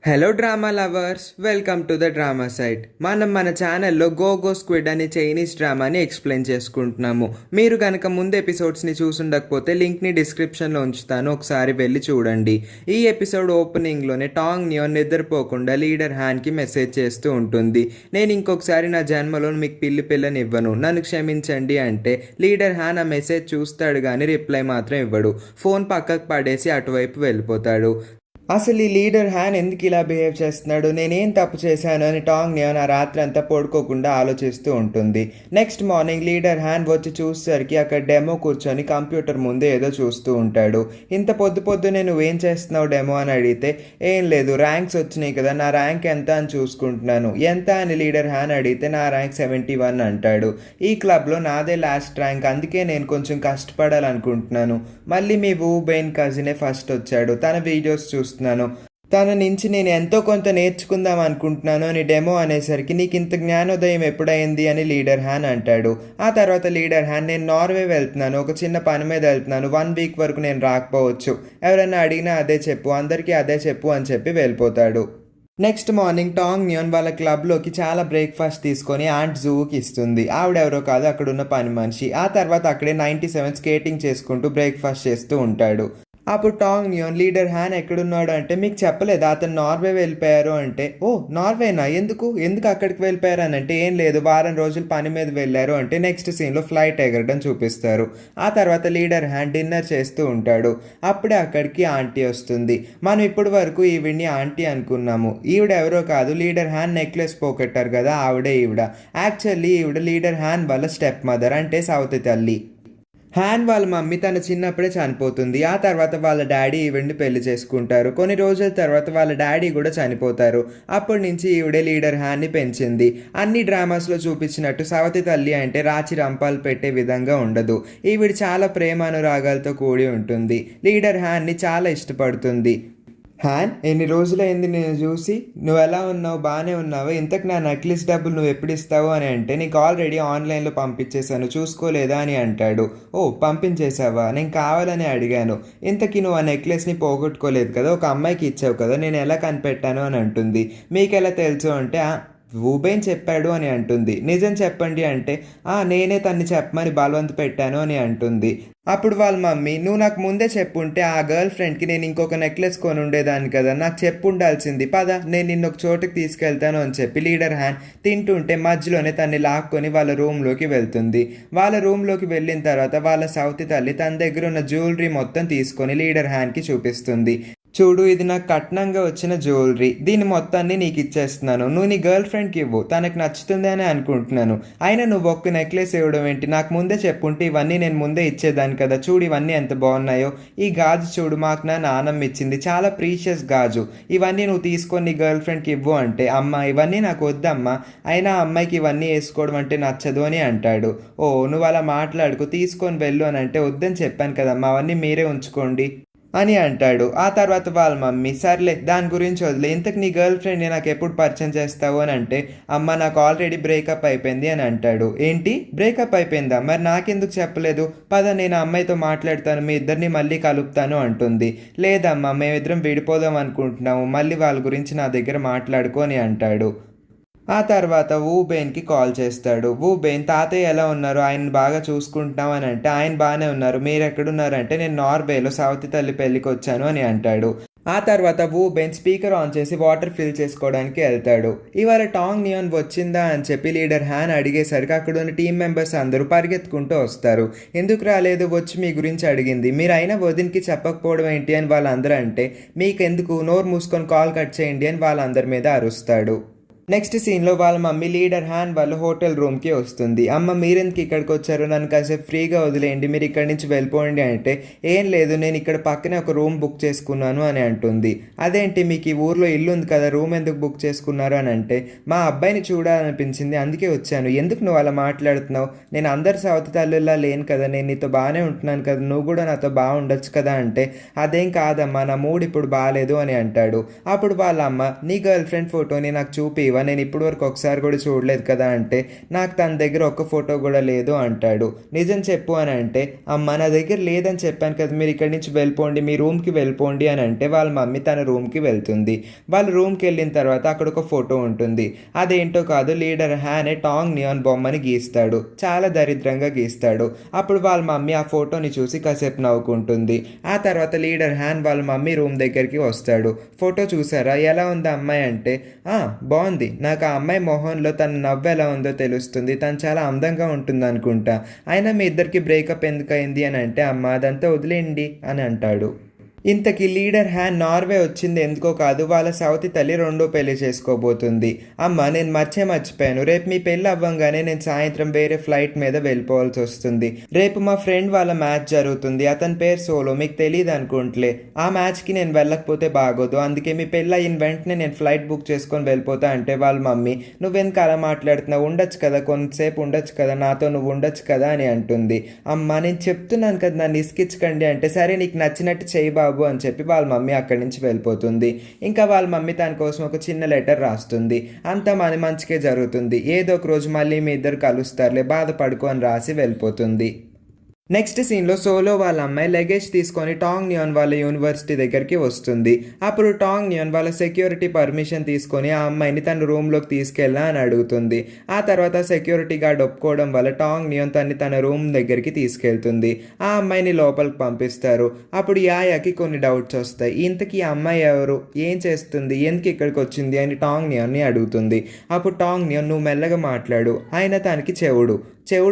Hello drama lovers, welcome to the drama site. మనం మన ఛానల్లో గో స్క్విడ్ అనే చైనీస్ డ్రామాని ఎక్స్ప్లెయిన్ చేసుకుంటున్నాము. మీరు కనుక ముందు ఎపిసోడ్స్ని చూసుండకపోతే లింక్ని డిస్క్రిప్షన్లో ఉంచుతాను, ఒకసారి వెళ్ళి చూడండి. ఈ ఎపిసోడ్ ఓపెనింగ్లోనే టాంగ్ నియోన్ నిద్రపోకుండా లీడర్ హ్యాన్కి మెసేజ్ చేస్తూ ఉంటుంది. నేను ఇంకొకసారి నా జన్మలో మీకు పిల్లని ఇవ్వను, నన్ను క్షమించండి అంటే లీడర్ హ్యాన్ ఆ మెసేజ్ చూస్తాడు కానీ రిప్లై మాత్రం ఇవ్వడు. ఫోన్ పక్కకు పడేసి అటువైపు వెళ్ళిపోతాడు. అసలు ఈ లీడర్ హ్యాన్ ఎందుకు ఇలా బిహేవ్ చేస్తున్నాడు, నేనేం తప్పు చేశాను అని టాంగ్ నియోన్ ఆ రాత్రి అంతా పడుకోకుండా ఆలోచిస్తూ ఉంటుంది. నెక్స్ట్ మార్నింగ్ లీడర్ హ్యాన్ వచ్చి చూసేసరికి అక్కడ డెమో కూర్చొని కంప్యూటర్ ముందే ఏదో చూస్తూ ఉంటాడు. ఇంత పొద్దునే నువ్వేం చేస్తున్నావు డెమో అని అడిగితే, ఏం లేదు, ర్యాంక్స్ వచ్చినాయి కదా, నా ర్యాంక్ ఎంత అని చూసుకుంటున్నాను. ఎంత అని లీడర్ హ్యాన్ అడిగితే నా ర్యాంక్ 71 అంటాడు. ఈ క్లబ్లో నాదే లాస్ట్ ర్యాంక్, అందుకే నేను కొంచెం కష్టపడాలనుకుంటున్నాను. మళ్ళీ మీ వూ బెయిన్ కజినే ఫస్ట్ వచ్చాడు, తన వీడియోస్ చూస్తున్నాను, తన నుంచి నేను ఎంతో కొంత నేర్చుకుందాం అనుకుంటున్నాను అని డెమో అనేసరికి, నీకు ఇంత జ్ఞానోదయం ఎప్పుడైంది అని లీడర్ హ్యాన్ అంటాడు. ఆ తర్వాత లీడర్ హ్యాన్, నేను నార్వే వెళ్తున్నాను, ఒక చిన్న పని మీద వెళ్తున్నాను, 1 వీక్ వరకు నేను రాకపోవచ్చు, ఎవరైనా అడిగినా అదే చెప్పు, అందరికీ అదే చెప్పు అని చెప్పి వెళ్ళిపోతాడు. నెక్స్ట్ మార్నింగ్ టాంగ్ నియోన్ వాళ్ళ క్లబ్లోకి చాలా బ్రేక్ఫాస్ట్ తీసుకొని ఆంట్ జూకి ఇస్తుంది. ఆవిడెవరో కాదు, అక్కడున్న పని మనిషి. ఆ తర్వాత అక్కడే 97 స్కేటింగ్ చేసుకుంటూ బ్రేక్ఫాస్ట్ చేస్తూ ఉంటాడు. అప్పుడు టాంగ్ నియోన్, లీడర్ హ్యాన్ ఎక్కడున్నాడు అంటే, మీకు చెప్పలేదా అతను నార్వే వెళ్ళిపోయారు అంటే, ఓ నార్వేనా, ఎందుకు అక్కడికి వెళ్ళిపోయారు అని అంటే, ఏం లేదు, వారం రోజులు పని మీద వెళ్ళారు అంటే నెక్స్ట్ సీన్లో ఫ్లైట్ ఎగరడం చూపిస్తారు. ఆ తర్వాత లీడర్ హ్యాన్ డిన్నర్ చేస్తూ ఉంటాడు. అప్పుడే అక్కడికి ఆంటీ వస్తుంది. మనం ఇప్పటి వరకు ఈవిడ్ని ఆంటీ అనుకున్నాము, ఈవిడ ఎవరో కాదు, లీడర్ హ్యాన్ నెక్లెస్ పోగొట్టారు కదా, ఆవిడే ఈవిడ. యాక్చువల్లీ ఈవిడ లీడర్ హ్యాన్ వాళ్ళ స్టెప్ మదర్, అంటే సవతి తల్లి. హ్యాన్ వాళ్ళ మమ్మీ తన చిన్నప్పుడే చనిపోతుంది. ఆ తర్వాత వాళ్ళ డాడీ ఈవిడ్ని పెళ్లి చేసుకుంటారు. కొన్ని రోజుల తర్వాత వాళ్ళ డాడీ కూడా చనిపోతారు. అప్పటి నుంచి ఈవిడే లీడర్ హ్యాన్ని పెంచింది. అన్ని డ్రామాస్లో చూపించినట్టు సవతి తల్లి అంటే రాచి రంపాలు పెట్టే విధంగా ఉండదు. ఈవిడ చాలా ప్రేమానురాగాలతో కూడి ఉంటుంది. లీడర్ హ్యాన్ని చాలా ఇష్టపడుతుంది. హ్యాన్, ఎన్ని రోజులైంది నేను చూసి, నువ్వు ఎలా ఉన్నావు, బాగానే ఉన్నావు, ఇంతకు నా నెక్లెస్ డబ్బులు నువ్వు ఎప్పుడు ఇస్తావు అని అంటే, నీకు ఆల్రెడీ ఆన్లైన్లో పంపించేశాను, చూసుకోలేదా అని అంటాడు. ఓ పంపించేశావా, నేను కావాలని అడిగాను, ఇంతకీ నువ్వు ఆ నెక్లెస్ని పోగొట్టుకోలేదు కదా, ఒక అమ్మాయికి ఇచ్చావు కదా, నేను ఎలా కనిపెట్టాను అని అంటుంది. మీకు ఎలా తెలుసు అంటే, వూబెయిన్ చెప్పాడు అని అంటుంది. నిజం చెప్పండి అంటే, నేనే తన్ని చెప్పమని బలవంత పెట్టాను అని అంటుంది. అప్పుడు వాళ్ళ మమ్మీ, నువ్వు నాకు ముందే చెప్పుంటే ఆ గర్ల్ ఫ్రెండ్కి నేను ఇంకొక నెక్లెస్ కొని ఉండేదాన్ని కదా, నాకు చెప్పుండాల్సింది, పద నేను నిన్న ఒక చోటుకి తీసుకెళ్తాను అని చెప్పి లీడర్ హ్యాన్ తింటుంటే మధ్యలోనే తన్ని లాక్కొని వాళ్ళ రూమ్లోకి వెళ్తుంది. వాళ్ళ రూమ్లోకి వెళ్ళిన తర్వాత వాళ్ళ సవతి తల్లి తన దగ్గర ఉన్న జ్యువెలరీ మొత్తం తీసుకొని లీడర్ హ్యాన్కి చూపిస్తుంది. చూడు, ఇది నాకు కట్నంగా వచ్చిన జ్యువెలరీ, దీని మొత్తాన్ని నీకు ఇచ్చేస్తున్నాను, నువ్వు నీ గర్ల్ ఫ్రెండ్కి ఇవ్వు, తనకు నచ్చుతుంది అని అనుకుంటున్నాను, అయినా నువ్వు ఒక్క నెక్లెస్ ఇవ్వడం ఏంటి, నాకు ముందే చెప్పుంటే ఇవన్నీ నేను ముందే ఇచ్చేదాన్ని కదా, చూడు ఇవన్నీ ఎంత బాగున్నాయో, ఈ గాజు చూడు, మాకు నా నాన్నమ్మ ఇచ్చింది, చాలా ప్రీషియస్ గాజు, ఇవన్నీ నువ్వు తీసుకొని నీ గర్ల్ ఫ్రెండ్కి ఇవ్వు అంటే, అమ్మ ఇవన్నీ నాకు వద్దమ్మా, అయినా అమ్మాయికి ఇవన్నీ వేసుకోవడం అంటే నచ్చదు అని అంటాడు. ఓ నువ్వు అలా మాట్లాడుకు, తీసుకొని వెళ్ళు అని అంటే, వద్దని చెప్పాను కదమ్మా, అవన్నీ మీరే ఉంచుకోండి అని అంటాడు. ఆ తర్వాత వాళ్ళ మమ్మీ, సర్లే దాని గురించి వదిలే, ఇంతకు నీ గర్ల్ ఫ్రెండ్ని నాకు ఎప్పుడు పరిచయం చేస్తావు అని అంటే, అమ్మ నాకు ఆల్రెడీ బ్రేకప్ అయిపోయింది అని అంటాడు. ఏంటి, బ్రేకప్ అయిపోయిందా, మరి నాకెందుకు చెప్పలేదు, పద నేను అమ్మాయితో మాట్లాడతాను, మీ ఇద్దరిని మళ్ళీ కలుపుతాను అంటుంది. లేదమ్మా, మేమిద్దరం విడిపోదాం అనుకుంటున్నాము, మళ్ళీ వాళ్ళ గురించి నా దగ్గర మాట్లాడుకో అని అంటాడు. ఆ తర్వాత వూబెయిన్కి కాల్ చేస్తాడు. వూబెయిన్, తాతయ్య ఎలా ఉన్నారు, ఆయన బాగా చూసుకుంటున్నాం అని అంటే, ఆయన బాగానే ఉన్నారు, మీరు ఎక్కడున్నారంటే, నేను నార్వేలో సవతి తల్లి పెళ్ళికి వచ్చాను అని అంటాడు. ఆ తర్వాత వూబెయిన్ స్పీకర్ ఆన్ చేసి వాటర్ ఫిల్ చేసుకోవడానికి వెళ్తాడు. ఇవాళ టాంగ్ నియోన్ వచ్చిందా అని చెప్పి లీడర్ హ్యాన్ అడిగేసరికి అక్కడున్న టీం మెంబర్స్ అందరూ పరిగెత్తుకుంటూ వస్తారు. ఎందుకు రాలేదు, వచ్చి మీ గురించి అడిగింది, మీరు అయినా వదిన్కి చెప్పకపోవడం ఏంటి అని వాళ్ళందరూ అంటే, మీకెందుకు, నోరు మూసుకొని కాల్ కట్ చేయండి అని వాళ్ళందరి మీద అరుస్తాడు. నెక్స్ట్ సీన్లో వాళ్ళ మమ్మీ లీడర్ హ్యాన్ వాళ్ళ హోటల్ రూమ్కి వస్తుంది. అమ్మ మీరెందుకు ఇక్కడికి వచ్చారు, నన్ను కాసేపు ఫ్రీగా వదిలేయండి, మీరు ఇక్కడి నుంచి వెళ్ళిపోండి అంటే, ఏం లేదు నేను ఇక్కడ పక్కనే ఒక రూమ్ బుక్ చేసుకున్నాను అని అంటుంది. అదేంటి, మీకు ఈ ఊర్లో ఇల్లు ఉంది కదా, రూమ్ ఎందుకు బుక్ చేసుకున్నారు అని అంటే, మా అబ్బాయిని చూడాలనిపించింది అందుకే వచ్చాను. ఎందుకు నువ్వు అలా మాట్లాడుతున్నావు, నేను అందరి సవతి తల్లులా లేను కదా, నేను నీతో బాగానే ఉంటున్నాను కదా, నువ్వు కూడా నాతో బాగుండొచ్చు కదా అంటే, అదేం కాదమ్మా, నా మూడ్ ఇప్పుడు బాగాలేదు అని అంటాడు. అప్పుడు వాళ్ళ అమ్మ, నీ గర్ల్ ఫ్రెండ్ ఫోటోని నాకు చూపి లేవా, నేను ఇప్పుడు వరకు ఒకసారి కూడా చూడలేదు కదా అంటే నాకు తన దగ్గర ఒక్క ఫోటో కూడా లేదు అంటాడు. నిజం చెప్పు అని అంటే, అమ్మ నా దగ్గర లేదని చెప్పాను కదా, మీరు ఇక్కడి నుంచి వెళ్ళిపోండి, మీ రూమ్కి వెళ్ళిపోండి అని అంటే వాళ్ళ మమ్మీ తన రూమ్కి వెళ్తుంది. వాళ్ళ రూమ్కి వెళ్ళిన తర్వాత అక్కడ ఒక ఫోటో ఉంటుంది. అదేంటో కాదు, లీడర్ హ్యానే టాంగ్ నియాన్ బొమ్మని గీస్తాడు, చాలా దరిద్రంగా గీస్తాడు. అప్పుడు వాళ్ళ మమ్మీ ఆ ఫోటోని చూసి కాసేపు నవ్వుకుంటుంది. ఆ తర్వాత లీడర్ హ్యాన్ వాళ్ళ మమ్మీ రూమ్ దగ్గరికి వస్తాడు. ఫోటో చూసారా, ఎలా ఉంది అమ్మాయి అంటే, బాగుంది, నాకు ఆ అమ్మాయి మొహంలో తన నవ్వు ఎలా ఉందో తెలుస్తుంది, తను చాలా అందంగా ఉంటుంది అనుకుంటా, అయినా మీ ఇద్దరికి బ్రేకప్ ఎందుకు అయింది అని అంటే, అమ్మ అదంతా వదిలేండి అని అంటాడు. ఇంతకీ లీడర్ హ్యాన్ నార్వే వచ్చింది ఎందుకో కాదు, వాళ్ళ సవతి తల్లి రెండో పెళ్లి చేసుకోబోతుంది. అమ్మ నేను మర్చిపోయాను, రేపు మీ పెళ్ళి అవ్వంగానే నేను సాయంత్రం వేరే ఫ్లైట్ మీద వెళ్ళిపోవాల్సి వస్తుంది. రేపు మా ఫ్రెండ్ వాళ్ళ మ్యాచ్ జరుగుతుంది, అతని పేరు సోలో, మీకు తెలియదు అనుకుంటలే. ఆ మ్యాచ్కి నేను వెళ్ళకపోతే బాగోదు, అందుకే మీ పెళ్ళి అయిన వెంటనే నేను ఫ్లైట్ బుక్ చేసుకొని వెళ్ళిపోతా అంటే వాళ్ళ మమ్మీ, నువ్వెందుకు అలా మాట్లాడుతున్నావు, ఉండొచ్చు కదా, కొంతసేపు ఉండొచ్చు కదా, నాతో నువ్వు ఉండొచ్చు కదా అని అంటుంది. అమ్మ నేను చెప్తున్నాను కదా, నన్ను ఇసుకించకండి అంటే, సరే నీకు నచ్చినట్టు చేయి బాబు అని చెప్పి వాళ్ళ మమ్మీ అక్కడి నుంచి వెళ్ళిపోతుంది. ఇంకా వాళ్ళ మమ్మీ తన కోసం ఒక చిన్న లెటర్ రాస్తుంది. అంతా మన మంచికే జరుగుతుంది, ఏదో ఒక రోజు మళ్ళీ మీ ఇద్దరు కలుస్తారులే, బాధపడుకో అని రాసి వెళ్ళిపోతుంది. నెక్స్ట్ సీన్లో సోలో వాళ్ళ అమ్మాయి లగేజ్ తీసుకొని టాంగ్ నియాన్ వాళ్ళ యూనివర్సిటీ దగ్గరికి వస్తుంది. అప్పుడు టాంగ్ నియాన్ వాళ్ళ సెక్యూరిటీ పర్మిషన్ తీసుకొని ఆ అమ్మాయిని తన రూమ్లోకి తీసుకెళ్ళా అని అడుగుతుంది. ఆ తర్వాత సెక్యూరిటీ గార్డ్ ఒప్పుకోవడం వల్ల టాంగ్ నియాన్ తన రూమ్ దగ్గరికి తీసుకెళ్తుంది. ఆ అమ్మాయిని లోపలికి పంపిస్తారు. అప్పుడు యాయాకి కొన్ని డౌట్స్ వస్తాయి. ఇంతకీ ఆ అమ్మాయి ఎవరు, ఏం చేస్తుంది, ఎందుకు ఇక్కడికి వచ్చింది అని టాంగ్ నియాన్ని అడుగుతుంది. అప్పుడు టాంగ్ నియాన్, నువ్వు మెల్లగా మాట్లాడు, ఆయన తనకి చెవుడు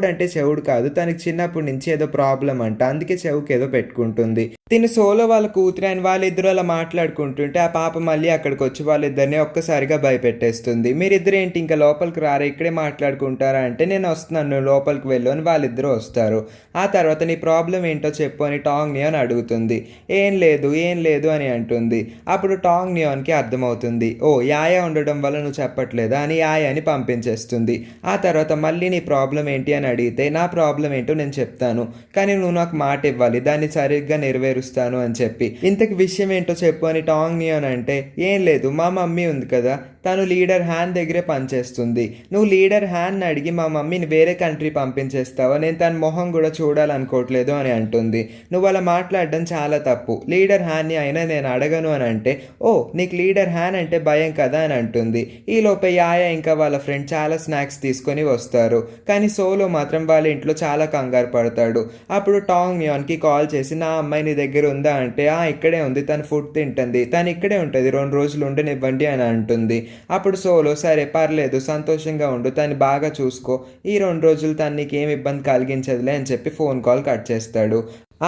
అంటే చెవుడు కాదు, తనకి చిన్నప్పటి నుంచి ఏదో ప్రాబ్లం అంట, అందుకే చెవుకి ఏదో పెట్టుకుంటుంది. తిని సోలో వాళ్ళ కూతురు అని వాళ్ళిద్దరు అలా మాట్లాడుకుంటుంటే ఆ పాప మళ్ళీ అక్కడికి వచ్చి వాళ్ళిద్దరిని ఒక్కసారిగా భయపెట్టేస్తుంది. మీరిద్దరు ఏంటి ఇంకా లోపలికి రారా, ఇక్కడే మాట్లాడుకుంటారా అంటే, నేను వస్తున్నాను లోపలికి వెళ్ళు అని వాళ్ళిద్దరూ వస్తారు. ఆ తర్వాత నీ ప్రాబ్లం ఏంటో చెప్పు అని టాంగ్ నియాన్ అడుగుతుంది. ఏం లేదు అని అంటుంది. అప్పుడు టాంగ్ నియాన్కి అర్థమవుతుంది, ఓ యాయా ఉండడం వల్ల నువ్వు చెప్పట్లేదా అని యాయాని పంపించేస్తుంది. ఆ తర్వాత మళ్ళీ నీ ప్రాబ్లం ఏంటి అని అడిగితే, నా ప్రాబ్లం ఏంటో నేను చెప్తాను, కానీ నువ్వు నాకు మాట ఇవ్వాలి, దాన్ని సరిగ్గా నెరవేరుస్తాను అని చెప్పి. ఇంతకు విషయం ఏంటో చెప్పు అని టాంగ్ నియాన్ అంటే, ఏం లేదు, మా మమ్మీ ఉంది కదా, తను లీడర్ హ్యాన్ దగ్గరే పనిచేస్తుంది, నువ్వు లీడర్ హ్యాన్ అడిగి మా మమ్మీని వేరే కంట్రీ పంపించేస్తావా, నేను తన మొహం కూడా చూడాలనుకోవట్లేదు అని అంటుంది. నువ్వు అలా మాట్లాడడం చాలా తప్పు, లీడర్ హ్యాన్ని అయినా నేను అడగను అని అంటే, ఓ నీకు లీడర్ హ్యాన్ అంటే భయం కదా అని అంటుంది. ఈ లోపే యాయా ఇంకా వాళ్ళ ఫ్రెండ్ చాలా స్నాక్స్ తీసుకొని వస్తారు. కానీ సోలో మాత్రం వాళ్ళ ఇంట్లో చాలా కంగారు పడతాడు. అప్పుడు టాంగ్ నియాన్కి కాల్ చేసి, నా అమ్మాయి నీ దగ్గర ఉందా అంటే, ఇక్కడే ఉంది, తను ఫుడ్ తింటుంది, తను ఇక్కడే ఉంటుంది, 2 రోజులు ఉండనివ్వండి అని అంటుంది. అప్పుడు సోలో, సరే పర్లేదు, సంతోషంగా ఉండు, తను బాగా చూసుకో, ఈ 2 రోజులు తను నీకేం ఇబ్బంది కలిగించదులే అని చెప్పి ఫోన్ కాల్ కట్ చేస్తాడు.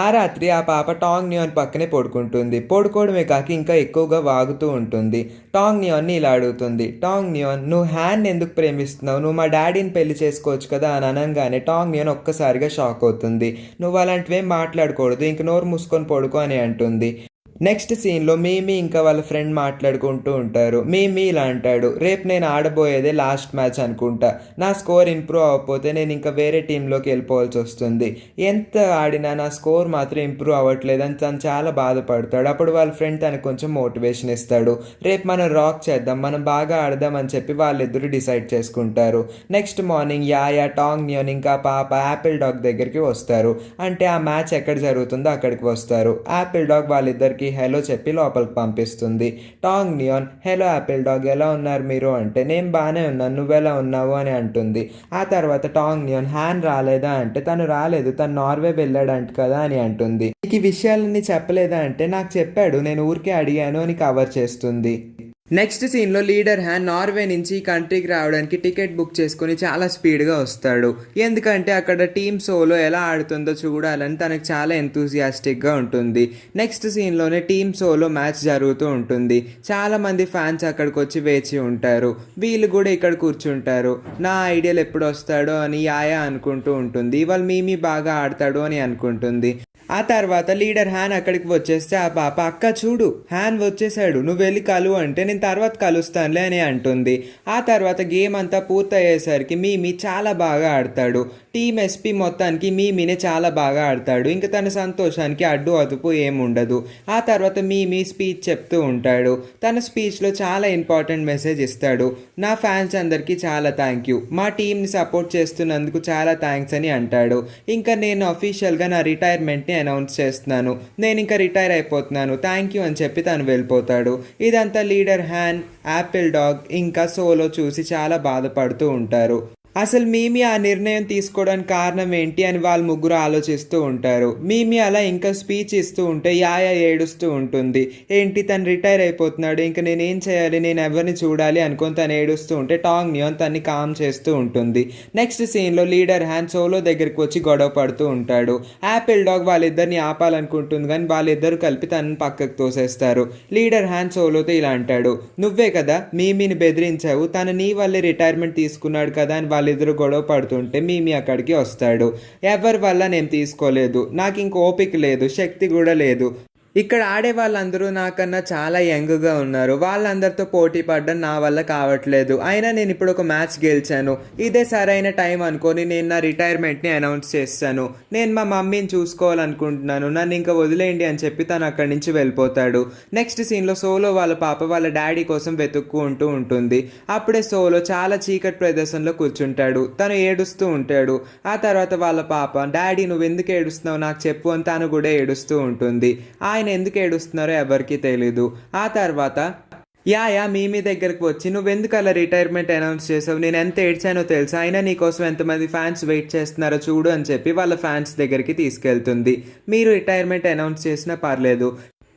ఆ రాత్రి ఆ పాప టాంగ్ నియాన్ పక్కనే పడుకుంటుంది. పడుకోవడమే కాక ఇంకా ఎక్కువగా వాగుతూ ఉంటుంది. టాంగ్ నియాన్ని ఇలా అడుగుతుంది, టాంగ్ నియాన్ నువ్వు హ్యాన్ ఎందుకు ప్రేమిస్తున్నావు, నువ్వు మా డాడీని పెళ్లి చేసుకోవచ్చు కదా అని అనగానే టాంగ్ నియాన్ ఒక్కసారిగా షాక్ అవుతుంది. నువ్వు అలాంటివేం మాట్లాడకూడదు, ఇంక నోరు మూసుకొని పడుకో అని అంటుంది. నెక్స్ట్ సీన్లో మీమీ ఇంకా వాళ్ళ ఫ్రెండ్ మాట్లాడుకుంటూ ఉంటారు. మీమీ ఇలా అంటాడు, రేపు నేను ఆడబోయేదే లాస్ట్ మ్యాచ్ అనుకుంటా, నా స్కోర్ ఇంప్రూవ్ అవ్వకపోతే నేను ఇంకా వేరే టీంలోకి వెళ్ళిపోవాల్సి వస్తుంది, ఎంత ఆడినా నా స్కోర్ మాత్రం ఇంప్రూవ్ అవ్వట్లేదని తను చాలా బాధపడతాడు. అప్పుడు వాళ్ళ ఫ్రెండ్ తనకు కొంచెం మోటివేషన్ ఇస్తాడు. రేపు మనం రాక్ చేద్దాం, మనం బాగా ఆడదాం అని చెప్పి వాళ్ళిద్దరూ డిసైడ్ చేసుకుంటారు. నెక్స్ట్ మార్నింగ్ యాయా, టాంగ్ నియాన్ ఇంకా పాప యాపిల్ డాగ్ దగ్గరికి వస్తారు. అంటే ఆ మ్యాచ్ ఎక్కడ జరుగుతుందో అక్కడికి వస్తారు. యాపిల్ డాగ్ వాళ్ళిద్దరికి హలో చెప్పి లోపలికి పంపిస్తుంది. Tong Nian, hello apple dog, ఎలా ఉన్నారు మీరు అంటే, నేను బాగానే ఉన్నాను, నువ్వెలా ఉన్నావు అని అంటుంది. ఆ తర్వాత టాంగ్ నియాన్, హ్యాన్ రాలేదా అంటే, తను రాలేదు, తను నార్వే వెళ్ళాడంట కదా అని అంటుంది. నీకు ఈ విషయాలన్నీ చెప్పలేదా అంటే, నాకు చెప్పాడు, నేను ఊరికే అడిగాను అని కవర్ చేస్తుంది. నెక్స్ట్ సీన్లో లీడర్ హ్యాన్ నార్వే నుంచి ఈ కంట్రీకి రావడానికి టికెట్ బుక్ చేసుకుని చాలా స్పీడ్గా వస్తాడు. ఎందుకంటే అక్కడ టీమ్ సోలో ఎలా ఆడుతుందో చూడాలని తనకు చాలా ఎంతూజియాస్టిక్గా ఉంటుంది. నెక్స్ట్ సీన్లోనే టీమ్ సోలో మ్యాచ్ జరుగుతూ ఉంటుంది. చాలామంది ఫ్యాన్స్ అక్కడికి వచ్చి వేచి ఉంటారు. వీళ్ళు కూడా ఇక్కడ కూర్చుంటారు. నా ఐడియల్ ఎప్పుడు వస్తాడో అని యాయా అనుకుంటూ ఉంటుంది. వాళ్ళు మీమీ బాగా ఆడతాడు అని అనుకుంటుంది. ఆ తర్వాత లీడర్ హ్యాన్ అక్కడికి వచ్చేస్తే ఆ పాప, అక్క చూడు హ్యాన్ వచ్చేసాడు, నువ్వు వెళ్ళి కలువు అంటే, నేను తర్వాత కలుస్తానులే అని అంటుంది. ఆ తర్వాత గేమ్ అంతా పూర్తయ్యేసరికి మీమీ చాలా బాగా ఆడతాడు. టీమ్ ఎస్పీ మొత్తానికి మీమీనే చాలా బాగా ఆడతాడు. ఇంకా తన సంతోషానికి అడ్డు అదుపు ఏముండదు. ఆ తర్వాత మీమీ స్పీచ్ చెప్తూ ఉంటాడు. తన స్పీచ్లో చాలా ఇంపార్టెంట్ మెసేజ్ ఇస్తాడు. నా ఫ్యాన్స్ అందరికీ చాలా థ్యాంక్ యూ, మా టీంని సపోర్ట్ చేస్తున్నందుకు చాలా థ్యాంక్స్ అని అంటాడు. ఇంకా నేను అఫీషియల్గా నా రిటైర్మెంట్ని అనౌన్స్ చేస్తున్నాను, నేను ఇంకా రిటైర్ అయిపోతున్నాను, థ్యాంక్ యూ అని చెప్పి తను వెళ్ళిపోతాడు. ఇదంతా లీడర్ హ్యాన్, యాపిల్ డాగ్ ఇంకా సోలో చూసి చాలా బాధపడుతూ ఉంటారు. అసలు మీమీ ఆ నిర్ణయం తీసుకోవడానికి కారణం ఏంటి అని వాళ్ళు ముగ్గురు ఆలోచిస్తూ ఉంటారు. మీమీ అలా ఇంకా స్పీచ్ ఇస్తూ ఉంటే యాయా ఏడుస్తూ ఉంటుంది. ఏంటి తను రిటైర్ అయిపోతున్నాడు, ఇంకా నేనేం చేయాలి, నేను ఎవరిని చూడాలి అనుకొని తను ఏడుస్తూ ఉంటే టాంగ్ నియాన్ తన్ని కామ్ చేస్తూ ఉంటుంది. నెక్స్ట్ సీన్లో లీడర్ హ్యాన్ సోలో దగ్గరికి వచ్చి గొడవ పడుతూ ఉంటాడు. యాపిల్ డాగ్ వాళ్ళిద్దరిని ఆపాలనుకుంటుంది కానీ వాళ్ళిద్దరు కలిపి తనని పక్కకు తోసేస్తారు. లీడర్ హ్యాన్ సోలోతో ఇలా అంటాడు, నువ్వే కదా మీమీని బెదిరించావు, తను నీ వల్లే రిటైర్మెంట్ తీసుకున్నాడు కదా అని వాళ్ళిద్దరు గొడవ పడుతుంటే మీమీ అక్కడికి వస్తాడు. ఎవరి వల్ల నేను తీసుకోలేదు, నాకు ఇంక ఓపిక లేదు, శక్తి కూడా లేదు. ఇక్కడ ఆడే వాళ్ళందరూ నాకన్నా చాలా యంగ్గా ఉన్నారు, వాళ్ళందరితో పోటీ పడడం నా వల్ల కావట్లేదు. అయినా నేను ఇప్పుడు ఒక మ్యాచ్ గెలిచాను, ఇదే సరైన టైం అనుకొని నేను నా రిటైర్మెంట్ని అనౌన్స్ చేస్తాను. నేను మా మమ్మీని చూసుకోవాలనుకుంటున్నాను, నన్ను ఇంకా వదిలేయండి అని చెప్పి తను అక్కడి నుంచి వెళ్ళిపోతాడు. నెక్స్ట్ సీన్లో సోలో వాళ్ళ పాప వాళ్ళ డాడీ కోసం వెతుక్కుంటూ ఉంటుంది. అప్పుడే సోలో చాలా చీకటి ప్రదేశంలో కూర్చుంటాడు. తను ఏడుస్తూ ఉంటాడు. ఆ తర్వాత వాళ్ళ పాప, డాడీ నువ్వు ఎందుకు ఏడుస్తున్నావు నాకు చెప్పు అని తను కూడా ఏడుస్తూ ఉంటుంది. ఆయన ఎందుకు ఏడుస్తున్నారో ఎవరికీ తెలీదు. ఆ తర్వాత యాయా మీమీ దగ్గరకు వచ్చి, నువ్వెందుకు అలా రిటైర్మెంట్ అనౌన్స్ చేసావు, నేను ఎంత ఏడ్చానో తెలుసా, అయినా నీకోసం ఎంతమంది ఫ్యాన్స్ వెయిట్ చేస్తున్నారో చూడు అని చెప్పి వాళ్ళ ఫ్యాన్స్ దగ్గరికి తీసుకెళ్తుంది. మీరు రిటైర్మెంట్ అనౌన్స్ చేసినా పర్లేదు,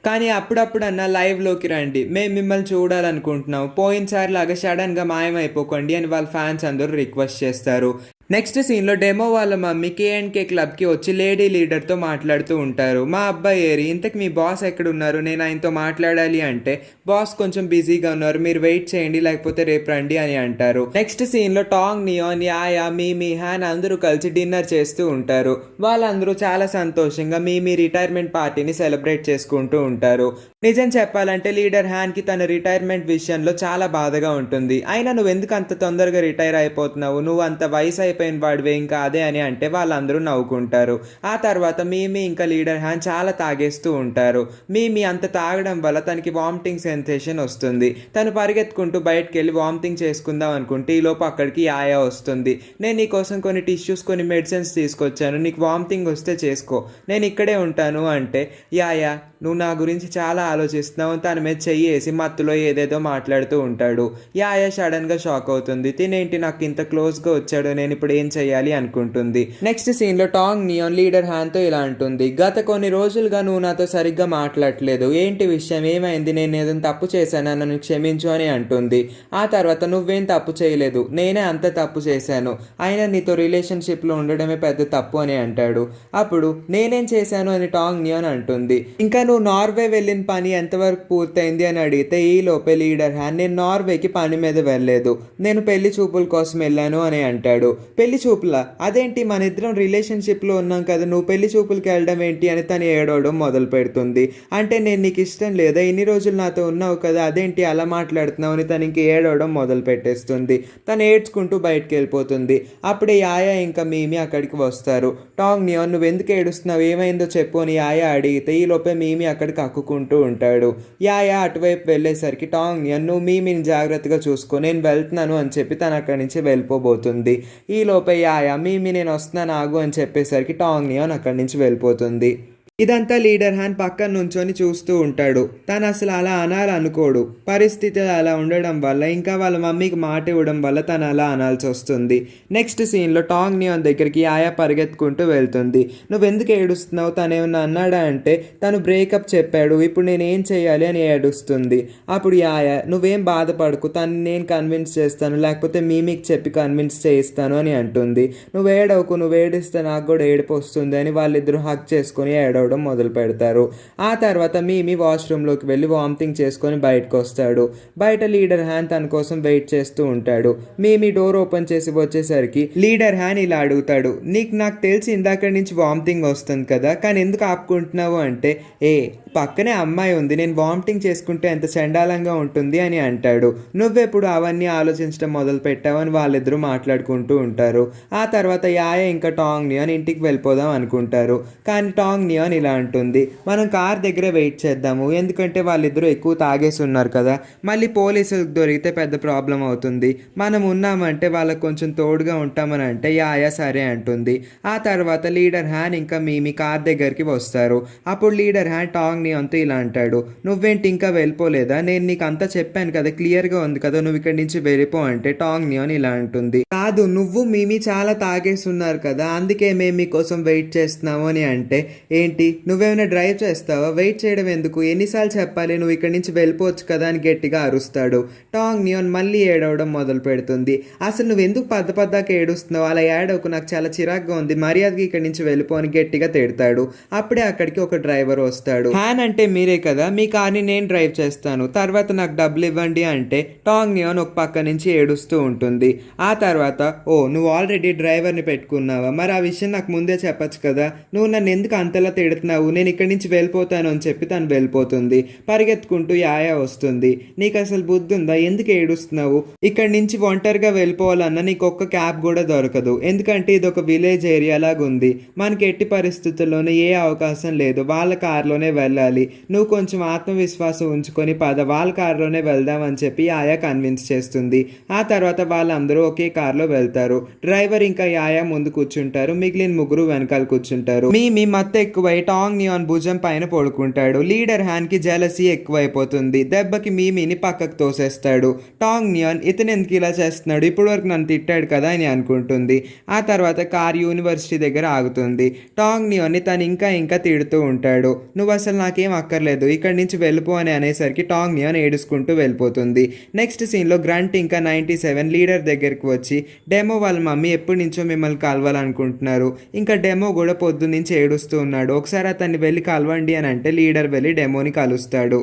కానీ అప్పుడప్పుడన్నా లైవ్లోకి రండి, మేము మిమ్మల్ని చూడాలనుకుంటున్నాం, పోయినసారి లాగా సడన్గా మాయమైపోకండి అని వాళ్ళ ఫ్యాన్స్ అందరూ రిక్వెస్ట్ చేస్తారు. నెక్స్ట్ సీన్లో డెమో వాళ్ళ మమ్మీ కేఎన్కే క్లబ్కి వచ్చి లేడీ లీడర్తో మాట్లాడుతూ ఉంటారు. మా అబ్బాయి ఏరి, ఇంతకు మీ బాస్ ఎక్కడున్నారు, నేను ఆయనతో మాట్లాడాలి అంటే బాస్ కొంచెం బిజీగా ఉన్నారు, మీరు వెయిట్ చేయండి లేకపోతే రేపు రండి అని అంటారు. నెక్స్ట్ సీన్లో టాంగ్ నియాన్, యాయా, మీమీ, హ్యాన్ అందరూ కలిసి డిన్నర్ చేస్తూ ఉంటారు. వాళ్ళందరూ చాలా సంతోషంగా మీమీ రిటైర్మెంట్ పార్టీని సెలబ్రేట్ చేసుకుంటూ ఉంటారు. నిజం చెప్పాలంటే లీడర్ హ్యాన్కి తన రిటైర్మెంట్ విషయంలో చాలా బాధగా ఉంటుంది. అయినా నువ్వు ఎందుకు అంత తొందరగా రిటైర్ అయిపోతున్నావు, నువ్వు అంత వయసు అయిపోయిన వాడివే ఇంకా అదే అని అంటే వాళ్ళందరూ నవ్వుకుంటారు. ఆ తర్వాత మీమీ ఇంకా లీడర్ హ్యాన్ చాలా తాగేస్తూ ఉంటారు. మీమీ అంత తాగడం వల్ల తనకి వామిటింగ్ సెన్సేషన్ వస్తుంది. తను పరిగెత్తుకుంటూ బయటకు వెళ్ళి వామిటింగ్ చేసుకుందాం అనుకుంటే ఈలోపు అక్కడికి యాయా వస్తుంది. నేను నీకోసం కొన్ని టిష్యూస్, కొన్ని మెడిసిన్స్ తీసుకొచ్చాను, నీకు వామిటింగ్ వస్తే చేసుకో, నేను ఇక్కడే ఉంటాను అంటే, యాయా నువ్వు నా గురించి చాలా ఆలోచిస్తున్నావు తన మీద చెయ్యి వేసి మత్తులో ఏదేదో మాట్లాడుతూ ఉంటాడు. యాయా సడన్గా షాక్ అవుతుంది. తినేంటి నాకు ఇంత క్లోజ్గా వచ్చాడు, నేను ఇప్పుడు ఏం చెయ్యాలి అనుకుంటుంది. నెక్స్ట్ సీన్లో టాంగ్ నియాన్ లీడర్ హ్యాన్తో ఇలా అంటుంది, గత కొన్ని రోజులుగా నువ్వు నాతో సరిగ్గా మాట్లాడలేదు, ఏంటి విషయం, ఏమైంది, నేను ఏదైనా తప్పు చేశాను, నన్ను క్షమించు అని అంటుంది. ఆ తర్వాత నువ్వేం తప్పు చేయలేదు, నేనే అంత తప్పు చేశాను, అయినా నీతో రిలేషన్షిప్లో ఉండడమే పెద్ద తప్పు అని అంటాడు. అప్పుడు నేనేం చేశాను అని టాంగ్ నియాన్ అంటుంది. ఇంకా నువ్వు నార్వే వెళ్ళిన పని ఎంతవరకు పూర్తయింది అని అడిగితే ఈ లోపే లీడర్ హ్యాన్, నేను నార్వేకి పని మీద వెళ్ళలేదు, నేను పెళ్లి చూపుల కోసం వెళ్ళాను అని అంటాడు. పెళ్లి చూపులా, అదేంటి మన ఇద్దరం రిలేషన్షిప్లో ఉన్నాం కదా, నువ్వు పెళ్లి చూపులకి వెళ్ళడం ఏంటి అని తను ఏడవడం మొదలు పెడుతుంది. అంటే నేను నీకు ఇష్టం లేదా, ఇన్ని రోజులు నాతో ఉన్నావు కదా, అదేంటి అలా మాట్లాడుతున్నావు అని తను ఇంక ఏడవడం మొదలు పెట్టేస్తుంది. తను ఏడ్చుకుంటూ బయటకు వెళ్ళిపోతుంది. అప్పుడే యాయా ఇంకా మీమీ అక్కడికి వస్తారు. టాంగ్ నియాన్ నువ్వు ఎందుకు ఏడుస్తున్నావు, ఏమైందో చెప్పు అని యాయా అడిగితే ఈ లోపే మీమీ అక్కడికి అక్కుకుంటూ ఉంటాడు. యాయా అటువైపు వెళ్ళేసరికి టాంగ్ నియాన్ నువ్వు మీమీని జాగ్రత్తగా చూసుకో, నేను వెళ్తున్నాను అని చెప్పి తను అక్కడి నుంచి వెళ్ళిపోబోతుంది. ఈ లోపే యాయా మీమీ నేను వస్తున్నాను ఆగు అని చెప్పేసరికి టాంగ్ నియాన్ అక్కడి నుంచి వెళ్ళిపోతుంది. ఇదంతా లీడర్ హ్యాన్ పక్కన నుంచొని చూస్తూ ఉంటాడు. తను అసలు అలా అనాలనుకోడు, పరిస్థితి అలా ఉండడం వల్ల ఇంకా వాళ్ళ మమ్మీకి మాట ఇవ్వడం వల్ల తను అలా అనాల్సి వస్తుంది. నెక్స్ట్ సీన్లో టాంగ్ నియాన్ దగ్గరికి యాయా పరిగెత్తుకుంటూ వెళ్తుంది. నువ్వెందుకు ఏడుస్తున్నావు, తను ఏమన్నా అన్నాడా అంటే తను బ్రేకప్ చెప్పాడు, ఇప్పుడు నేను ఏం చేయాలి అని ఏడుస్తుంది. అప్పుడు యాయా నువ్వేం బాధపడకు, తను నేను కన్విన్స్ చేస్తాను, లేకపోతే మీమీకి చెప్పి కన్విన్స్ చేయిస్తాను అని అంటుంది. నువ్వు ఏడవకు, నువ్వు ఏడిస్తే నాకు కూడా ఏడుపు వస్తుంది అని వాళ్ళిద్దరూ హక్ చేసుకొని ఏడవడం మొదలు పెడతారు. ఆ తర్వాత మీమీ వాష్రూమ్లోకి వెళ్ళి వామిటింగ్ చేసుకొని బయటకు వస్తాడు. బయట లీడర్ హ్యాన్ తన కోసం వెయిట్ చేస్తూ ఉంటాడు. మీమీ డోర్ ఓపెన్ చేసి వచ్చేసరికి లీడర్ హ్యాన్ ఇలా అడుగుతాడు, నాకు తెలిసి ఇందాక నుంచి వామిటింగ్ వస్తుంది కదా, కానీ ఎందుకు ఆపుకుంటున్నావు అంటే, పక్కనే అమ్మాయి ఉంది, నేను వామిటింగ్ చేసుకుంటే ఎంత చండాలంగా ఉంటుంది అని అంటాడు. నువ్వెప్పుడు అవన్నీ ఆలోచించడం మొదలు పెట్టావని వాళ్ళిద్దరూ మాట్లాడుకుంటూ ఉంటారు. ఆ తర్వాత యాయ ఇంకా టాంగ్ నియాన్ ఇంటికి వెళ్ళిపోదాం అనుకుంటారు. కానీ టాంగ్ నియాన్ ఇలా అంటుంది, మనం కార్ దగ్గరే వెయిట్ చేద్దాము, ఎందుకంటే వాళ్ళిద్దరూ ఎక్కువ తాగేసి ఉన్నారు కదా, మళ్ళీ పోలీసులకు దొరికితే పెద్ద ప్రాబ్లం అవుతుంది, మనం ఉన్నామంటే వాళ్ళకు కొంచెం తోడుగా ఉంటామని అంటే యాయ సరే అంటుంది. ఆ తర్వాత లీడర్ హ్యాన్ ఇంకా మీమి కార్ దగ్గరికి వస్తారు. అప్పుడు లీడర్ హ్యాన్ టాంగ్ నియాన్తో ఇలా అంటాడు, నువ్వేంటి ఇంకా వెళ్ళిపోలేదా, నేను నీకు అంతా చెప్పాను కదా, క్లియర్గా ఉంది కదా, నువ్వు ఇక్కడి నుంచి వెళ్ళిపో అంటే టాంగ్ నియాన్ ఇలా అంటుంది, కాదు నువ్వు మీమి చాలా తాగేసి ఉన్నారు కదా, అందుకే మేము మీకోసం వెయిట్ చేస్తున్నాము అని అంటే, ఏంటి నువ్వేమైనా డ్రైవ్ చేస్తావా, వెయిట్ చేయడం ఎందుకు, ఎన్నిసార్లు చెప్పాలి, నువ్వు ఇక్కడి నుంచి వెళ్ళిపోవచ్చు కదా అని గట్టిగా అరుస్తాడు. టాంగ్ నియాన్ మళ్ళీ ఏడవడం మొదలు పెడుతుంది. అసలు నువ్వు ఎందుకు పద్దకి ఏడుస్తున్నావు, అలా ఏడవకు, నాకు చాలా చిరాగ్గా ఉంది, మర్యాదగా ఇక్కడి నుంచి వెళ్ళిపో అని గట్టిగా తిడతాడు. అప్పుడే అక్కడికి ఒక డ్రైవర్ వస్తాడు. హ్యాన్ అంటే మీరే కదా, మీ కార్ని నేను డ్రైవ్ చేస్తాను, తర్వాత నాకు డబ్బులు ఇవ్వండి అంటే టాంగ్ నియాన్ ఒక పక్క నుంచి ఏడుస్తూ ఉంటుంది. ఆ తర్వాత, ఓ నువ్వు ఆల్రెడీ డ్రైవర్ని పెట్టుకున్నావా, మరి ఆ విషయం నాకు ముందే చెప్పచ్చు కదా, నువ్వు నన్ను ఎందుకు అంతలా తిడుతున్నావు, నేను ఇక్కడి నుంచి వెళ్ళిపోతాను అని చెప్పి తను వెళ్ళిపోతుంది. పరిగెత్తుకుంటూ యాయా వస్తుంది. నీకు అసలు బుద్ధి ఉందా, ఎందుకు ఏడుస్తున్నావు, ఇక్కడి నుంచి ఒంటరిగా వెళ్ళిపోవాలన్నా నీకు ఒక్క క్యాబ్ కూడా దొరకదు, ఎందుకంటే ఇది ఒక విలేజ్ ఏరియా లాగా ఉంది, మనకి ఎట్టి పరిస్థితుల్లోనే ఏ అవకాశం లేదు, వాళ్ళ కార్లోనే వెళ్ళాలి, నువ్వు కొంచెం ఆత్మవిశ్వాసం ఉంచుకొని పద, వాళ్ళ కార్లోనే వెళ్దాం అని చెప్పి యాయా కన్విన్స్ చేస్తుంది. ఆ తర్వాత వాళ్ళందరూ ఒకే కార్లో వెళ్తారు. డ్రైవర్ ఇంకా యాయా ముందు కూర్చుంటారు, మిగిలిన ముగ్గురు వెనకాల కూర్చుంటారు. మీ మత్తు ఎక్కువై టాంగ్ నియాన్ భుజం పైన పడుకుంటాడు. లీడర్ హ్యాన్ కి జలసీ ఎక్కువైపోతుంది. దెబ్బకి మీమిని పక్కకు తోసేస్తాడు. టాంగ్ నియాన్ ఇతను ఎందుకు ఇలా చేస్తున్నాడు, ఇప్పటి వరకు నన్ను తిట్టాడు కదా అని అనుకుంటుంది. ఆ తర్వాత కార్ యూనివర్సిటీ దగ్గర ఆగుతుంది. టాంగ్ నియాన్ ని తను ఇంకా తిడుతూ ఉంటాడు. నువ్వు అసలు నాకేం అక్కర్లేదు, ఇక్కడి నుంచి వెళ్ళిపో అని అనేసరికి టాంగ్ నియాన్ ఏడుచుకుంటూ వెళ్ళిపోతుంది. నెక్స్ట్ సీన్లో గ్రంట్ ఇంకా 97 లీడర్ దగ్గరికి వచ్చి, డెమో వాళ్ళ మమ్మీ ఎప్పటి నుంచో మిమ్మల్ని కలవాలనుకుంటున్నారు, ఇంకా డెమో కూడా పొద్దు నుంచి ఏడుస్తూ ఉన్నాడు, ఒకసారి అతన్ని వెళ్ళి కలవండి అని అంటే లీడర్ వెళ్ళి డెమోని కలుస్తాడు.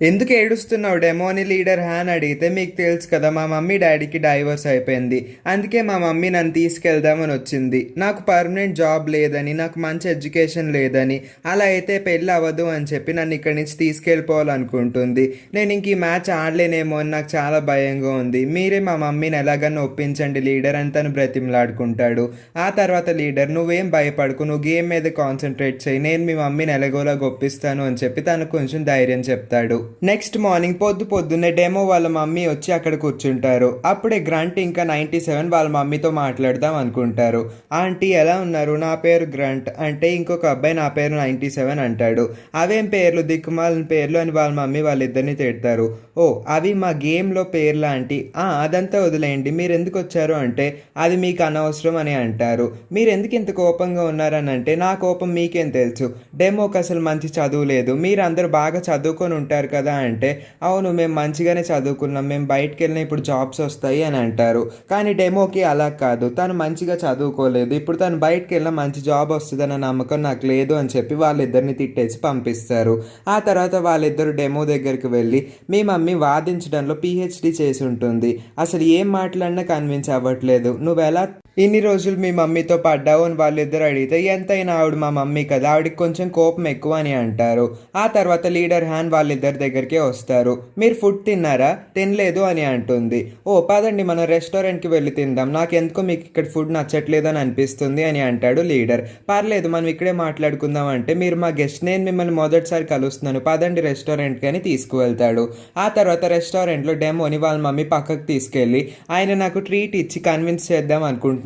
ఎందుకు ఏడుస్తున్నావు డెమో అని లీడర్ హ్యాన్ అడిగితే, మీకు తెలుసు కదా మా మమ్మీ డాడీకి డైవర్స్ అయిపోయింది, అందుకే మా మమ్మీ నన్ను తీసుకెళ్దామని వచ్చింది, నాకు పర్మనెంట్ జాబ్ లేదని, నాకు మంచి ఎడ్యుకేషన్ లేదని, అలా అయితే పెళ్ళి అవ్వదు అని చెప్పి నన్ను ఇక్కడి నుంచి తీసుకెళ్ళిపోవాలనుకుంటుంది, నేను ఇంక ఈ మ్యాచ్ ఆడలేనేమో అని నాకు చాలా భయంగా ఉంది, మీరే మా మమ్మీని ఎలాగన్నా ఒప్పించండి లీడర్ అని తను బ్రతిమలాడుకుంటాడు. ఆ తర్వాత లీడర్, నువ్వేం భయపడకు, నువ్వు గేమ్ మీద కాన్సన్ట్రేట్ చేయి, నేను మీ మమ్మీని ఎలాగోలా ఒప్పిస్తాను అని చెప్పి తను కొంచెం ధైర్యం చెప్తాడు. నెక్స్ట్ మార్నింగ్ పొద్దున్నే డెమో వాళ్ళ మమ్మీ వచ్చి అక్కడ కూర్చుంటారు. అప్పుడే గ్రంట్ ఇంకా 97 వాళ్ళ మమ్మీతో మాట్లాడదాం అనుకుంటారు. ఆంటీ ఎలా ఉన్నారు, నా పేరు గ్రంట్ అంటే ఇంకొక అబ్బాయి నా పేరు 97 అంటాడు. అవేం పేర్లు, దిక్కుమాలిన పేర్లు అని వాళ్ళ మమ్మీ వాళ్ళిద్దరిని తిడతారు. ఓ అవి మా గేమ్లో పేర్లు ఆంటీ, అదంతా వదిలేయండి, మీరు ఎందుకు వచ్చారు అంటే అది మీకు అనవసరం అని అంటారు. మీరు ఎందుకు ఇంత కోపంగా ఉన్నారని అంటే, నా కోపం మీకేం తెలుసు, డెమోకి అసలు మంచి చదువు లేదు, మీరు అందరూ బాగా చదువుకొని ఉంటారు కదా అంటే, అవును మేము మంచిగానే చదువుకున్నాం, మేము బయటకు వెళ్ళినా ఇప్పుడు జాబ్స్ వస్తాయి అని అంటారు. కానీ డెమోకి అలా కాదు, తను మంచిగా చదువుకోలేదు, ఇప్పుడు తను బయటకు వెళ్ళినా మంచి జాబ్ వస్తుందన్న నమ్మకం నాకు లేదు అని చెప్పి వాళ్ళిద్దరిని తిట్టేసి పంపిస్తారు. ఆ తర్వాత వాళ్ళిద్దరు డెమో దగ్గరికి వెళ్ళి, మీ మమ్మీ వాదించడంలో PhD చేసి ఉంటుంది, అసలు ఏం మాట్లాడినా కన్విన్స్ అవ్వట్లేదు, నువ్వు ఎలా ఇన్ని రోజులు మీ మమ్మీతో పడ్డావు అని వాళ్ళిద్దరు అడిగితే, ఎంతైనా ఆవిడ మా మమ్మీ కదా, ఆవిడకి కొంచెం కోపం ఎక్కువ అని అంటారు. ఆ తర్వాత లీడర్ హ్యాన్ వాళ్ళిద్దరి దగ్గరికి వస్తారు. మీరు ఫుడ్ తిన్నారా, తినలేదు అని అంటుంది. ఓ పదండి మనం రెస్టారెంట్కి వెళ్ళి తిందాం, నాకెందుకో మీకు ఇక్కడ ఫుడ్ నచ్చట్లేదు అని అనిపిస్తుంది అని అంటాడు లీడర్. పర్లేదు మనం ఇక్కడే మాట్లాడుకుందాం అంటే, మీరు మా గెస్ట్, నేను మిమ్మల్ని మొదటిసారి కలుస్తున్నాను, పదండి రెస్టారెంట్కి అని తీసుకువెళ్తాడు. ఆ తర్వాత రెస్టారెంట్లో డెమోని వాళ్ళ మమ్మీ పక్కకు తీసుకెళ్ళి, ఆయన నాకు ట్రీట్ ఇచ్చి కన్విన్స్ చేద్దాం అనుకుంటా,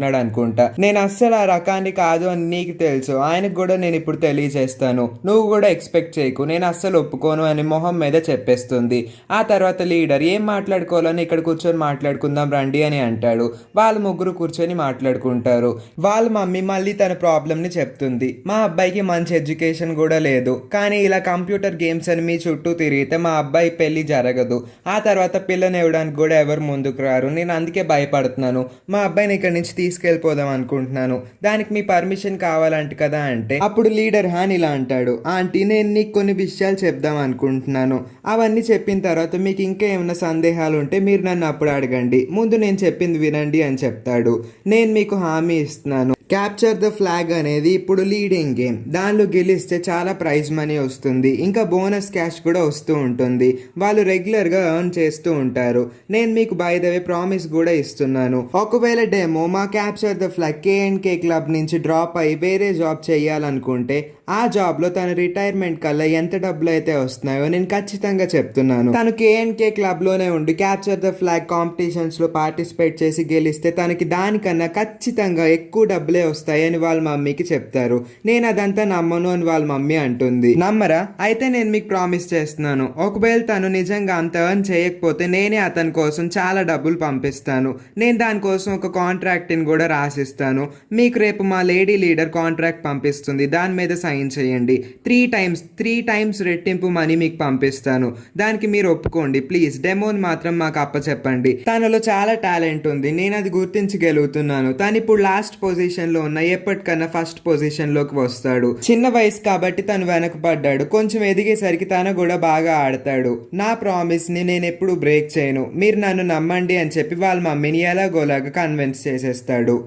నేను అస్సలు ఆ రకాన్ని కాదు అని నీకు తెలుసు, ఆయనకు కూడా నేను ఇప్పుడు తెలియజేస్తాను, నువ్వు కూడా ఎక్స్పెక్ట్ చేయకు, నేను అస్సలు ఒప్పుకోను అని మొహం మీద చెప్పేస్తుంది. ఆ తర్వాత లీడర్, ఏం మాట్లాడుకోవాలని ఇక్కడ కూర్చొని మాట్లాడుకుందాం రండి అని అంటాడు. వాళ్ళు ముగ్గురు కూర్చొని మాట్లాడుకుంటారు. వాళ్ళ మమ్మీ మళ్ళీ తన ప్రాబ్లమ్ని చెప్తుంది, మా అబ్బాయికి మంచి ఎడ్యుకేషన్ కూడా లేదు, కానీ ఇలా కంప్యూటర్ గేమ్స్ అని మీ చుట్టూ తిరిగితే మా అబ్బాయి పెళ్లి జరగదు, ఆ తర్వాత పిల్లని ఇవ్వడానికి కూడా ఎవరు ముందుకు రారు, నేను అందుకే భయపడుతున్నాను, మా అబ్బాయిని ఇక్కడ నుంచి తీసుకెళ్ళిపోదాం అనుకుంటున్నాను, దానికి మీ పర్మిషన్ కావాలంట కదా అంటే, అప్పుడు లీడర్ హ్యాన్ ఇలా అంటాడు, ఆంటీ నేను నీకు కొన్ని విషయాలు చెప్దాం అనుకుంటున్నాను, అవన్నీ చెప్పిన తర్వాత మీకు ఇంకా ఏమైనా సందేహాలు ఉంటే మీరు నన్ను అప్పుడు అడగండి, ముందు నేను చెప్పింది వినండి అని చెప్తాడు. నేను మీకు హామీ ఇస్తున్నాను, క్యాప్చర్ ద ఫ్లాగ్ అనేది ఇప్పుడు లీడింగ్ గేమ్. దానిలో గెలిస్తే చాలా ప్రైజ్ మనీ వస్తుంది, ఇంకా బోనస్ క్యాష్ కూడా వస్తూ ఉంటుంది. వాళ్ళు రెగ్యులర్గా ఎర్న్ చేస్తూ ఉంటారు. నేను మీకు బై ద వే ప్రామిస్ కూడా ఇస్తున్నాను, ఒకవేళ డెమో మా capture the flag KNK club నుంచి డ్రాప్ అయ్యి వేరే జాబ్ చేయాలనుకుంటే ఆ జాబ్లో తన రిటైర్మెంట్ కల్లా ఎంత డబ్బులు అయితే వస్తున్నాయో నేను ఖచ్చితంగా చెప్తున్నాను. తను KNK క్లబ్లోనే ఉండి క్యాప్చర్ ద ఫ్లాగ్ కాంపిటీషన్స్లో పార్టిసిపేట్ చేసి గెలిస్తే తనకి దానికన్నా ఖచ్చితంగా ఎక్కువ డబ్బులే వస్తాయని వాళ్ళ మమ్మీకి చెప్తారు. నేను అదంతా నమ్మను అని వాళ్ళ మమ్మీ అంటుంది. నమ్మరా? అయితే నేను మీకు ప్రామిస్ చేస్తున్నాను, ఒకవేళ తను నిజంగా అంత ఎర్న్ చేయకపోతే నేనే అతని కోసం చాలా డబ్బులు పంపిస్తాను. నేను దానికోసం ఒక కాంట్రాక్ట్ని కూడా రాసిస్తాను. మీకు రేపు మా లేడీ లీడర్ కాంట్రాక్ట్ పంపిస్తుంది, దాని మీద సైన్ చేయండి. త్రీ టైమ్స్ రెట్టింపు మనీ మీకు పంపిస్తాను. దానికి మీరు ఒప్పుకోండి ప్లీజ్. డెమోని మాత్రం మాకు అప్పచెప్పండి. తనలో చాలా టాలెంట్ ఉంది, నేను అది గుర్తించగలుగుతున్నాను. తను ఇప్పుడు లాస్ట్ పొజిషన్ లో ఉన్న ఎప్పటికన్నా ఫస్ట్ పొజిషన్ లోకి వస్తాడు. చిన్న వయసు కాబట్టి తను వెనకపడ్డాడు, కొంచెం ఎదిగేసరికి తను కూడా బాగా ఆడతాడు. నా ప్రామిస్ ని నేను ఎప్పుడు బ్రేక్ చేయను, మీరు నన్ను నమ్మండి అని చెప్పి వాళ్ళ మమ్మీని ఎలాగోలాగా కన్విన్స్ చేసేస్తాడు.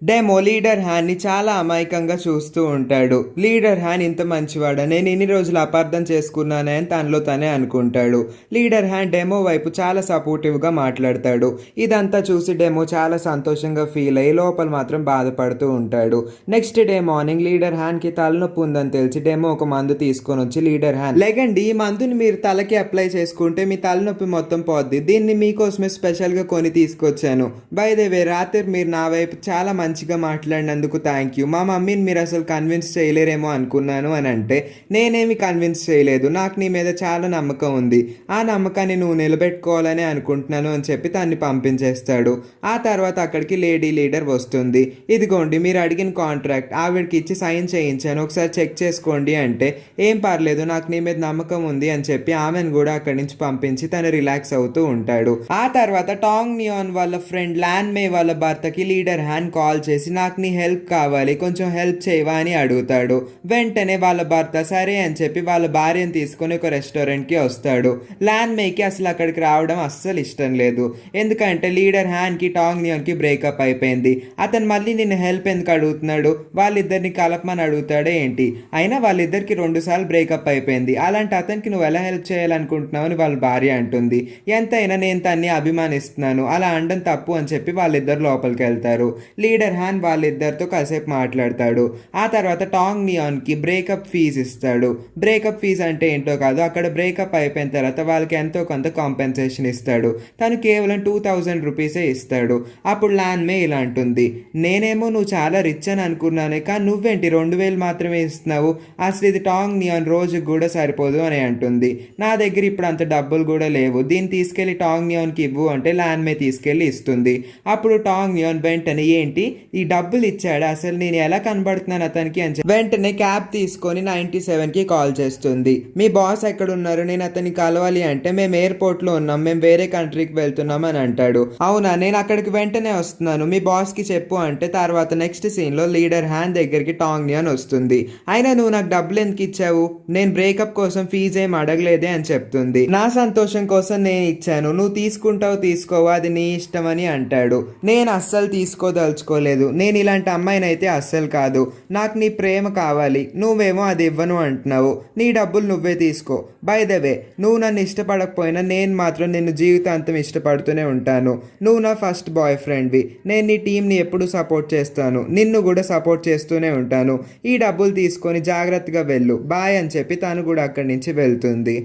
డెమో లీడర్ హ్యాన్ని చాలా అమాయకంగా చూస్తూ ఉంటాడు. లీడర్ హ్యాన్ ఇంత మంచివాడా, నేను ఇన్ని రోజులు అపార్థం చేసుకున్నానే అని తనలో తనే అనుకుంటాడు. లీడర్ హ్యాన్ డెమో వైపు చాలా సపోర్టివ్గా మాట్లాడతాడు. ఇదంతా చూసి డెమో చాలా సంతోషంగా ఫీల్ అయ్యి లోపల మాత్రం బాధపడుతూ ఉంటాడు. నెక్స్ట్ డే మార్నింగ్ లీడర్ హ్యాన్కి తలనొప్పి ఉందని తెలిసి డెమో ఒక మందు తీసుకొని వచ్చి లీడర్ హ్యాన్, లేకండి, ఈ మందుని మీరు తలకి అప్లై చేసుకుంటే మీ తలనొప్పి మొత్తం పోద్ది. దీన్ని మీకోసమే స్పెషల్గా కొని తీసుకొచ్చాను. బై ద వే, రాత్రి మీరు నా వైపు చాలా మంచిగా మాట్లాడినందుకు థ్యాంక్ యూ. మా మమ్మీని మీరు అసలు కన్విన్స్ చేయలేరేమో అనుకున్నాను అని అంటే, నేనేమి కన్విన్స్ చేయలేదు, నాకు నీ మీద చాలా నమ్మకం ఉంది, ఆ నమ్మకాన్ని నువ్వు నిలబెట్టుకోవాలని అనుకుంటున్నాను అని చెప్పి తన్ని పంపించేస్తాడు. ఆ తర్వాత అక్కడికి లేడీ లీడర్ వస్తుంది. ఇదిగోండి మీరు అడిగిన కాంట్రాక్ట్ ఆవిడకి ఇచ్చి సైన్ చేయించాను, ఒకసారి చెక్ చేసుకోండి అంటే, ఏం పర్లేదు నాకు నీ మీద నమ్మకం ఉంది అని చెప్పి ఆమెను కూడా అక్కడి నుంచి పంపించి తను రిలాక్స్ అవుతూ ఉంటాడు. ఆ తర్వాత టాంగ్ నియాన్ వాళ్ళ ఫ్రెండ్ ల్యాన్ మే వాళ్ళ భర్తకి లీడర్ హ్యాన్ కాల్ చేసి నాకు నీ హెల్ప్ కావాలి, కొంచెం హెల్ప్ చేయవా అని అడుగుతాడు. వెంటనే వాళ్ళ భర్త సరే అని చెప్పి వాళ్ళ భార్యను తీసుకొని ఒక రెస్టారెంట్కి వస్తాడు. ల్యాన్ మేకి అసలు అక్కడికి రావడం అస్సలు ఇష్టం లేదు, ఎందుకంటే లీడర్ హ్యాన్కి టాంగ్ నియాన్కి బ్రేకప్ అయిపోయింది. అతను మళ్ళీ నిన్ను హెల్ప్ ఎందుకు అడుగుతున్నాడు, వాళ్ళిద్దరిని కలపమని అడుగుతాడే ఏంటి, అయినా వాళ్ళిద్దరికి 2 సార్లు బ్రేకప్ అయిపోయింది, అలాంటి అతనికి నువ్వు ఎలా హెల్ప్ చేయాలనుకుంటున్నావు అని వాళ్ళ భార్య అంటుంది. ఎంతైనా నేను తన్ని అభిమానిస్తున్నాను, అలా అనడం తప్పు అని చెప్పి వాళ్ళిద్దరు లోపలికి వెళ్తారు. లీడర్ హ్యాన్ వాళ్ళిద్దరితో కాసేపు మాట్లాడతాడు. ఆ తర్వాత టాంగ్ నియాన్కి బ్రేకప్ ఫీజు ఇస్తాడు. బ్రేకప్ ఫీజు అంటే ఏంటో కాదు, అక్కడ బ్రేకప్ అయిపోయిన తర్వాత వాళ్ళకి ఎంతో కొంత కాంపెన్సేషన్ ఇస్తాడు. తను కేవలం 2000 రూపీసే ఇస్తాడు. అప్పుడు ల్యాన్ మే ఇలా అంటుంది, నేనేమో నువ్వు చాలా రిచ్ అని అనుకున్నానే, కానీ నువ్వేంటి 2000 మాత్రమే ఇస్తున్నావు, అసలు ఇది టాంగ్ నియాన్ రోజుకి కూడా సరిపోదు అని అంటుంది. నా దగ్గర ఇప్పుడు అంత డబ్బులు కూడా లేవు, దీన్ని తీసుకెళ్లి టాంగ్ నియాన్కి ఇవ్వు అంటే ల్యాన్ మే తీసుకెళ్లి ఇస్తుంది. అప్పుడు టాంగ్ నియాన్ వెంటనే, ఏంటి ఈ డబ్బులు ఇచ్చాడు, అసలు నేను ఎలా కనబడుతున్నాను అతనికి అని వెంటనే క్యాబ్ తీసుకొని 97కి కాల్ చేస్తుంది. మీ బాస్ ఎక్కడ ఉన్నారు, నేను అతన్ని కలవాలి అంటే, మేము ఎయిర్పోర్ట్లో ఉన్నాం, మేము వేరే కంట్రీకి వెళ్తున్నాం అని అంటాడు. అవునా, నేను అక్కడికి వెంటనే వస్తున్నాను, మీ బాస్కి చెప్పు అంటే, తర్వాత నెక్స్ట్ సీన్లో లీడర్ హ్యాన్ దగ్గరికి టాంగ్ నియాన్ వస్తుంది. అయినా నువ్వు నాకు డబ్బులు ఎందుకు ఇచ్చావు, నేను బ్రేకప్ కోసం ఫీజు ఏం అడగలేదే అని చెప్తుంది. నా సంతోషం కోసం నేను ఇచ్చాను, నువ్వు తీసుకుంటావు తీసుకోవా అది నీ ఇష్టం అని అంటాడు. నేను అస్సలు తీసుకోదలుచుకోలేదు, నేను ఇలాంటి అమ్మాయినైతే అస్సలు కాదు, నాకు నీ ప్రేమ కావాలి, నువ్వేమో అది ఇవ్వను అంటున్నావు, నీ డబ్బులు నువ్వే తీసుకో. బై ద వే, నువ్వు నన్ను ఇష్టపడకపోయినా నేను మాత్రం నిన్ను జీవితాంతం ఇష్టపడుతూనే ఉంటాను, నువ్వు నా ఫస్ట్ బాయ్ ఫ్రెండ్వి, నేను నీ టీంని ఎప్పుడు సపోర్ట్ చేస్తాను, నిన్ను కూడా సపోర్ట్ చేస్తూనే ఉంటాను, ఈ డబ్బులు తీసుకొని జాగ్రత్తగా వెళ్ళు, బాయ్ అని చెప్పి తను కూడా అక్కడి నుంచి వెళ్తుంది.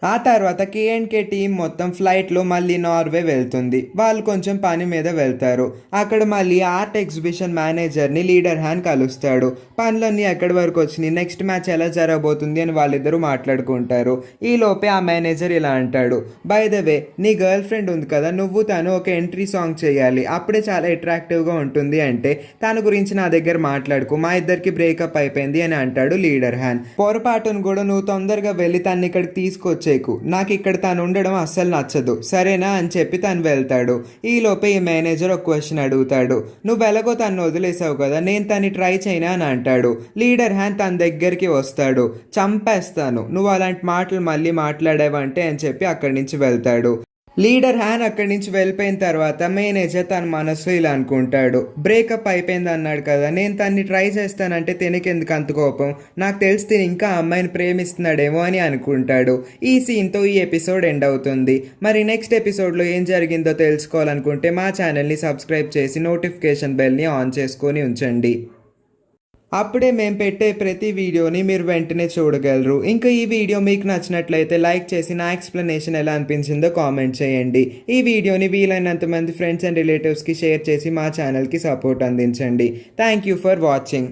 ఆ తర్వాత KNK టీం మొత్తం ఫ్లైట్లో మళ్ళీ నార్వే వెళ్తుంది. వాళ్ళు కొంచెం పని మీద వెళ్తారు. అక్కడ మళ్ళీ ఆర్ట్ ఎగ్జిబిషన్ మేనేజర్ని లీడర్ హ్యాన్ కలుస్తాడు. పనులన్నీ ఎక్కడి వరకు వచ్చినాయి, నెక్స్ట్ మ్యాచ్ ఎలా జరగబోతుంది అని వాళ్ళిద్దరూ మాట్లాడుకుంటారు. ఈ లోపే ఆ మేనేజర్ ఇలా అంటాడు, బై ద వే నీ గర్ల్ ఫ్రెండ్ ఉంది కదా, నువ్వు తను ఒక ఎంట్రీ సాంగ్ చేయాలి, అప్పుడే చాలా అట్రాక్టివ్గా ఉంటుంది అంటే, తన గురించి నా దగ్గర మాట్లాడుకో, మా ఇద్దరికి బ్రేకప్ అయిపోయింది అని అంటాడు లీడర్ హ్యాన్. పొరపాటును కూడా నువ్వు తొందరగా వెళ్ళి తను ఇక్కడికి తీసుకొచ్చే, చేయకు, నాకు ఇక్కడ తను ఉండడం అస్సలు నచ్చదు, సరేనా అని చెప్పి తను వెళ్తాడు. ఈలోపే ఈ మేనేజర్ ఒక క్వశ్చన్ అడుగుతాడు. నువ్వు ఎలాగో తను వదిలేసావు కదా, నేను తన్ని ట్రై చేయనా అని అంటాడు. లీడర్ హ్యాన్ తన దగ్గరికి వస్తాడు. చంపేస్తాను నువ్వు అలాంటి మాటలు మళ్ళీ మాట్లాడావంటే అని చెప్పి అక్కడి నుంచి వెళ్తాడు. లీడర్ హ్యాన్ అక్కడి నుంచి వెళ్ళిపోయిన తర్వాత మేనేజర్ తన మనసులో ఇలా అనుకుంటాడు. బ్రేకప్ అయిపోయింది అన్నాడు కదా, నేను తన్ని ట్రై చేస్తానంటే తినకెందుకు అంత కోపం, నాకు తెలిసి తిని ఇంకా ఆ అమ్మాయిని ప్రేమిస్తున్నాడేమో అని అనుకుంటాడు. ఈ సీన్తో ఈ ఎపిసోడ్ ఎండ్ అవుతుంది. మరి నెక్స్ట్ ఎపిసోడ్లో ఏం జరిగిందో తెలుసుకోవాలనుకుంటే మా ఛానల్ని సబ్స్క్రైబ్ చేసి నోటిఫికేషన్ బెల్ని ఆన్ చేసుకొని ఉంచండి. అప్పుడే మేము పెట్టే ప్రతి వీడియోని మీరు వెంటనే చూడగలరు. ఇంకా ఈ వీడియో మీకు నచ్చినట్లయితే లైక్ చేసి నా ఎక్స్ప్లెనేషన్ ఎలా అనిపించిందో కామెంట్ చేయండి. ఈ వీడియోని వీలైనంత మంది ఫ్రెండ్స్ అండ్ రిలేటివ్స్కి షేర్ చేసి మా ఛానల్కి సపోర్ట్ అందించండి. Thank you for watching.